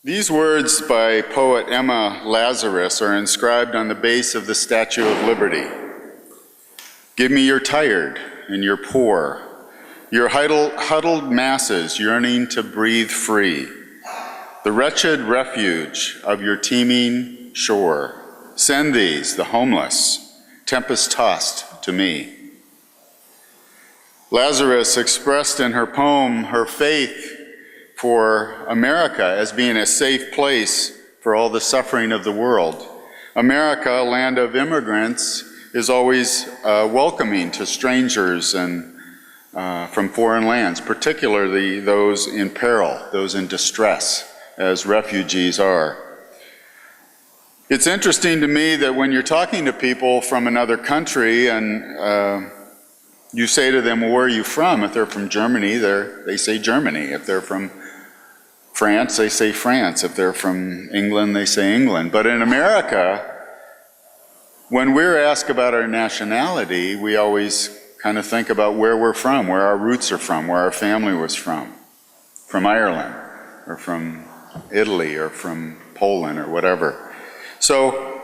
These words by poet Emma Lazarus are inscribed on the base of the Statue of Liberty. Give me your tired and your poor, your huddled masses yearning to breathe free, the wretched refuge of your teeming shore. Send these, the homeless, tempest-tossed, to me. Lazarus expressed in her poem her faith for America as being a safe place for all the suffering of the world. America, a land of immigrants, is always welcoming to strangers and from foreign lands, particularly those in peril, those in distress, as refugees are. It's interesting to me that when you're talking to people from another country and you say to them, well, where are you from? If they're from Germany, they say Germany. If they're from France, they say France. If they're from England, they say England. But in America, when we're asked about our nationality, we always kind of think about where we're from, where our roots are from, where our family was from Ireland, or from Italy, or from Poland, or whatever. So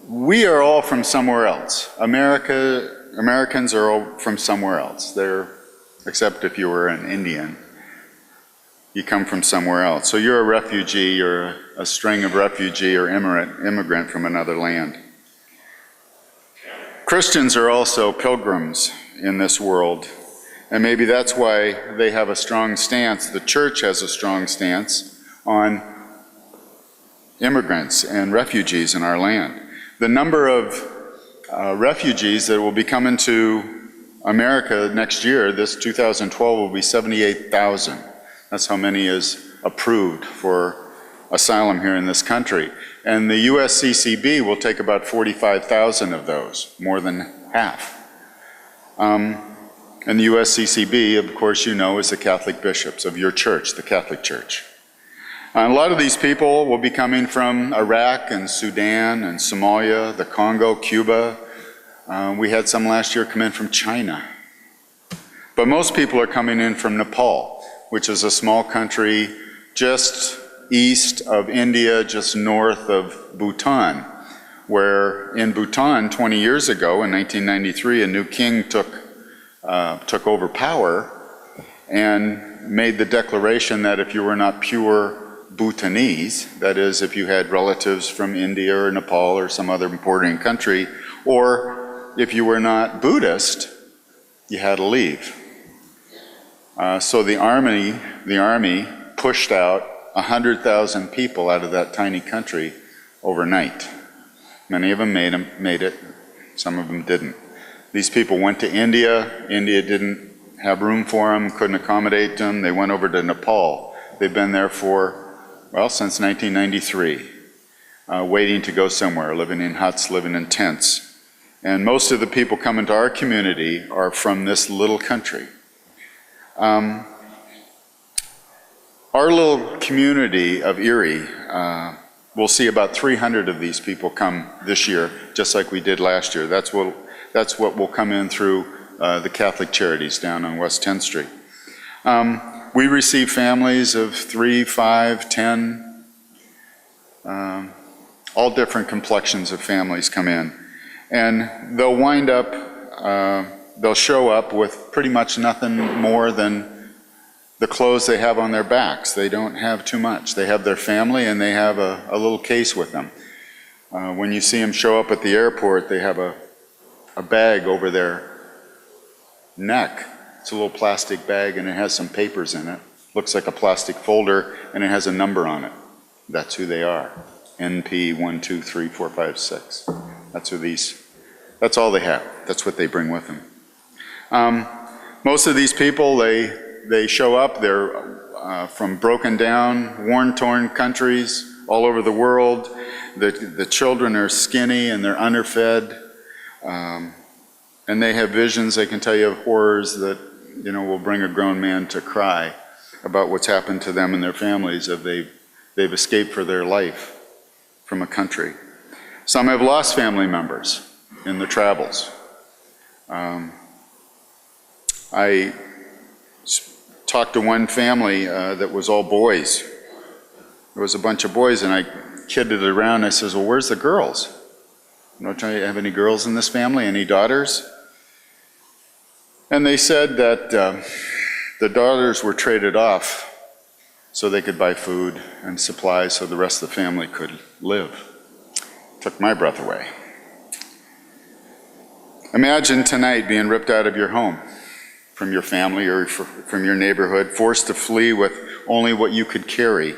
we are all from somewhere else. Americans are all from somewhere else. Except if you were an Indian. You come from somewhere else. So you're a refugee, you're a string of refugee or immigrant from another land. Christians are also pilgrims in this world, and maybe that's why they have a strong stance. The church has a strong stance on immigrants and refugees in our land. The number of refugees that will be coming to America next year, this 2012, will be 78,000. That's how many is approved for asylum here in this country. And the USCCB will take about 45,000 of those, more than half. And the USCCB, of course, you know, is the Catholic bishops of your church, the Catholic Church. And a lot of these people will be coming from Iraq and Sudan and Somalia, the Congo, Cuba. We had some last year come in from China. But most people are coming in from Nepal, which is a small country just east of India, just north of Bhutan, where in Bhutan 20 years ago, in 1993, a new king took over power and made the declaration that if you were not pure Bhutanese, that is, if you had relatives from India or Nepal or some other important country, or if you were not Buddhist, you had to leave. So the army pushed out 100,000 people out of that tiny country overnight. Many of them made it, some of them didn't. These people went to India. India didn't have room for them, couldn't accommodate them. They went over to Nepal. They've been there for, well, since 1993, waiting to go somewhere, living in huts, living in tents. And most of the people coming to our community are from this little country. Our little community of Erie will see about 300 of these people come this year, just like we did last year. That's what will come in through the Catholic Charities down on West 10th Street. We receive families of 3, 5, 10, all different complexions of families come in. And they'll wind up, they'll show up with pretty much nothing more than the clothes they have on their backs. They don't have too much. They have their family and they have a little case with them. When you see them show up at the airport, they have a bag over their neck. It's a little plastic bag and it has some papers in it. Looks like a plastic folder and it has a number on it. That's who they are. NP 1, 2, 3, 4, 5, 6. That's all they have. That's what they bring with them. Most of these people, they show up, they're from broken down, worn-torn countries all over the world. The children are skinny and they're underfed. And they have visions, they can tell you of horrors that, you know, will bring a grown man to cry about what's happened to them and their families if they've escaped for their life from a country. Some have lost family members in the travels. I talked to one family that was all boys. There was a bunch of boys, and I kidded around. I says, well, where's the girls? Don't you have any girls in this family? Any daughters? And they said that the daughters were traded off so they could buy food and supplies so the rest of the family could live. Took my breath away. Imagine tonight being ripped out of your home, from your family or from your neighborhood, forced to flee with only what you could carry.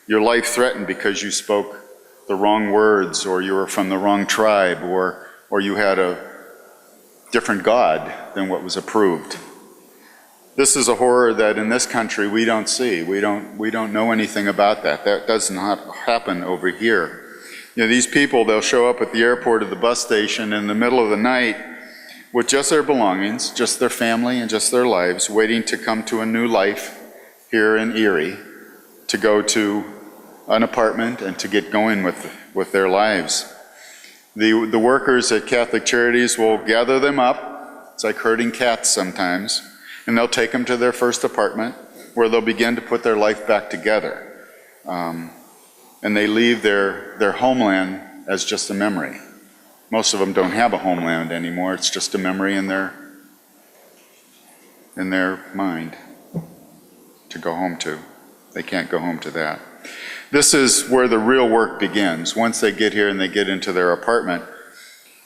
Your life threatened because you spoke the wrong words, or you were from the wrong tribe, or you had a different God than what was approved. This is a horror that in this country we don't see. We don't know anything about that. That does not happen over here. You know, these people, they'll show up at the airport or the bus station in the middle of the night with just their belongings, just their family and just their lives, waiting to come to a new life here in Erie, to go to an apartment and to get going with their lives. The workers at Catholic Charities will gather them up. It's like herding cats sometimes. And they'll take them to their first apartment where they'll begin to put their life back together. And they leave their homeland as just a memory. Most of them don't have a homeland anymore. It's just a memory in their mind to go home to. They can't go home to that. This is where the real work begins. Once they get here and they get into their apartment,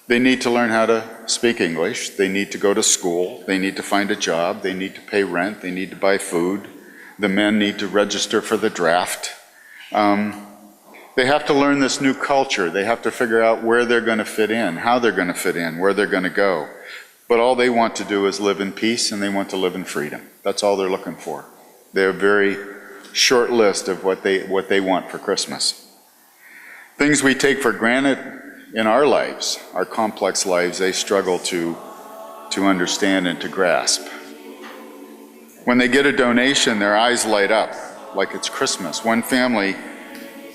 they need to learn how to speak English. They need to go to school. They need to find a job. They need to pay rent. They need to buy food. The men need to register for the draft. They have to learn this new culture. They have to figure out where they're going to fit in, how they're going to fit in, where they're going to go. But all they want to do is live in peace, and they want to live in freedom. That's all they're looking for. They have a very short list of what they want for Christmas. Things we take for granted in our lives, our complex lives, they struggle to understand and to grasp. When they get a donation, their eyes light up like it's Christmas. One family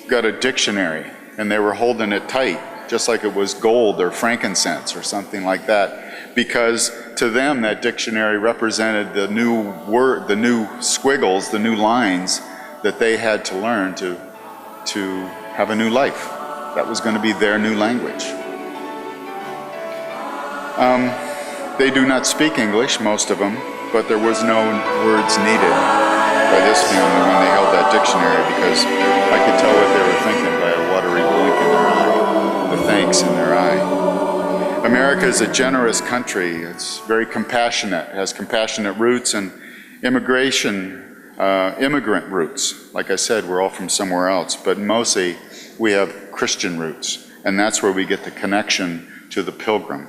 got a dictionary, and they were holding it tight, just like it was gold or frankincense or something like that, because to them that dictionary represented the new word, the new squiggles, the new lines that they had to learn to have a new life. That was going to be their new language. They do not speak English, most of them, but there was no words needed by this family when they held that dictionary, because I could tell what they were thinking by a watery blink in their eye, the thanks in their eye. America is a generous country. It's very compassionate. It has compassionate roots and immigrant roots. Like I said, we're all from somewhere else, but mostly we have Christian roots, and that's where we get the connection to the pilgrim.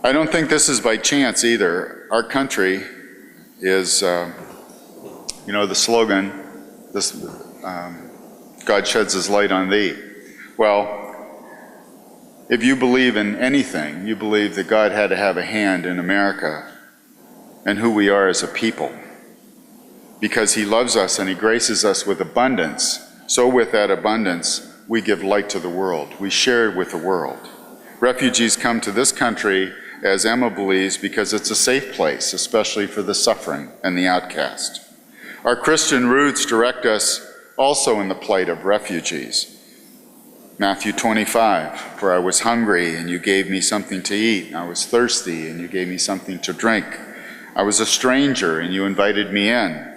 I don't think this is by chance either. Our country is, the slogan, God sheds his light on thee. Well, if you believe in anything, you believe that God had to have a hand in America and who we are as a people, because he loves us and he graces us with abundance. So with that abundance, we give light to the world. We share it with the world. Refugees come to this country, as Emma believes, because it's a safe place, especially for the suffering and the outcast. Our Christian roots direct us also in the plight of refugees. Matthew 25, for I was hungry and you gave me something to eat. I was thirsty and you gave me something to drink. I was a stranger and you invited me in.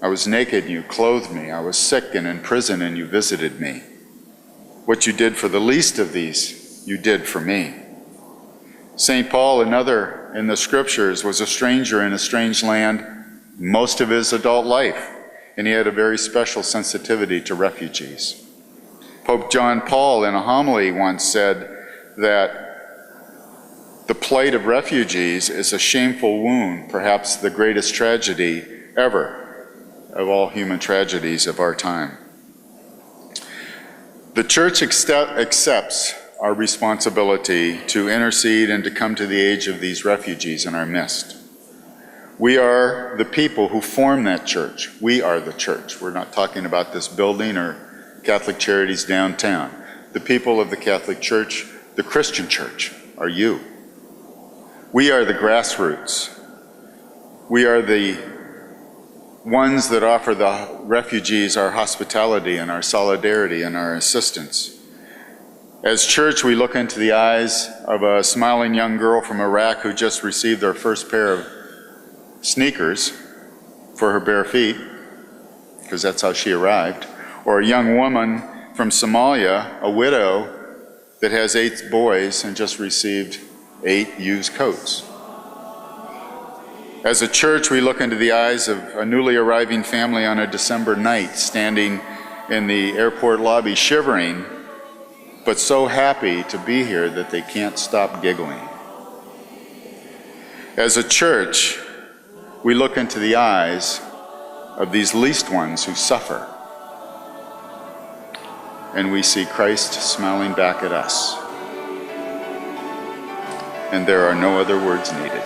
I was naked and you clothed me. I was sick and in prison and you visited me. What you did for the least of these, you did for me. St. Paul, another in the scriptures, was a stranger in a strange land most of his adult life, and he had a very special sensitivity to refugees. Pope John Paul in a homily once said that the plight of refugees is a shameful wound, perhaps the greatest tragedy ever of all human tragedies of our time. The Church accepts our responsibility to intercede and to come to the aid of these refugees in our midst. We are the people who form that church. We are the church. We're not talking about this building or Catholic Charities downtown. The people of the Catholic Church, the Christian church, are you. We are the grassroots. We are the ones that offer the refugees our hospitality and our solidarity and our assistance. As church, we look into the eyes of a smiling young girl from Iraq who just received her first pair of sneakers for her bare feet, because that's how she arrived, or a young woman from Somalia, a widow that has 8 boys and just received 8 used coats. As a church, we look into the eyes of a newly arriving family on a December night, standing in the airport lobby shivering, but so happy to be here that they can't stop giggling. As a church, we look into the eyes of these least ones who suffer, and we see Christ smiling back at us. And there are no other words needed.